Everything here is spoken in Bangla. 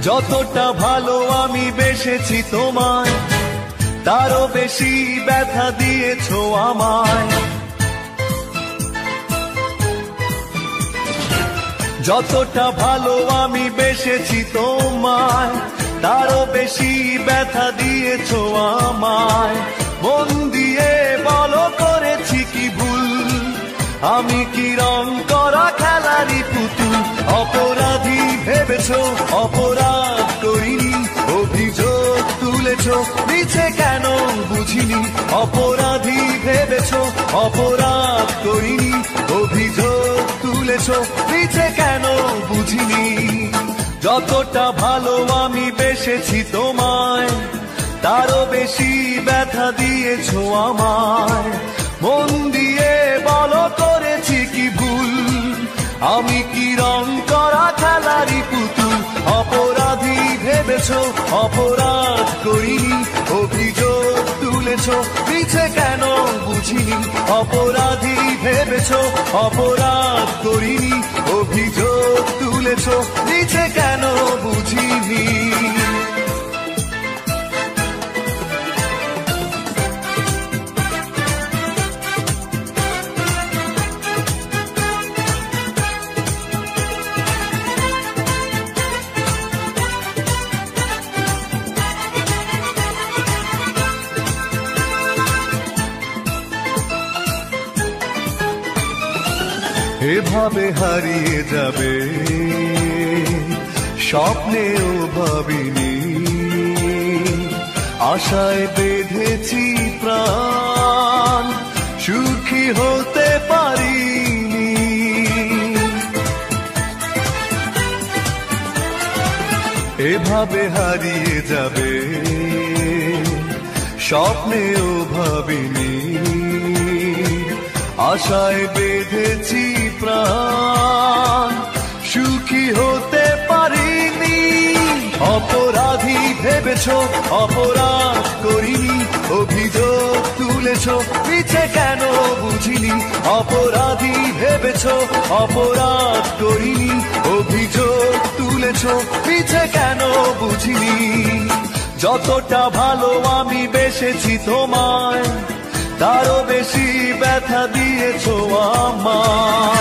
যতটা ভালো আমি বেসেছি তোমায়, তারও বেশি ব্যথা দিয়েছো আমায়। যতটা ভালো আমি বেসেছি তোমায়, তারও বেশি ব্যথা দিয়েছো আমায়। মন দিয়ে বলো করেছি কি ভুল, আমি কি রং করা খেলারি পুতুল? অপরাধী ভেবেছো, অপরাধ করিনি, অভিযোগ তুলেছো মিছে কেন বুঝিনি। অপরাধী ভেবেছো, অপরাধ করিনি, অভিযোগ তুলেছো মিছে কেন বুঝিনি। যতটা ভালো আমি বেসেছি তোমায়, তারও বেশি ব্যথা দিয়েছো আমায়। মন দিয়ে বলো করেছি কি ভুল, আমি কি রং করা খেলারি পুতুল? অপরাধী ভেবেছো, অপরাধ করিনি, অভিযোগ তুলেছো মিছে কেন বুঝিনি। অপরাধী ভেবেছো, অপরাধ করিনি, অভিযোগ তুলেছো মিছে কেন বুঝিনি। এভাবে হারিয়ে যাবে স্বপ্নেও ভাবিনি, আশায় বেঁধেছি প্রাণ, সুখী হতে পারিনি। এভাবে হারিয়ে যাবে স্বপ্নেও ভাবিনি, আশায় বেঁধেছি প্রাণ, সুখী হতে পারিনি। অপরাধী ভেবেছো, অপরাধ করিনি, অভিযোগ তুলেছো মিছে কেন বুঝিনি। অপরাধী ভেবেছো, অপরাধ করিনি, অভিযোগ তুলেছো মিছে কেন বুঝিনি। যতটা ভালো আমি বেসেছি তোমায়, তারও বেশি ব্যথা দিয়েছো আমায়।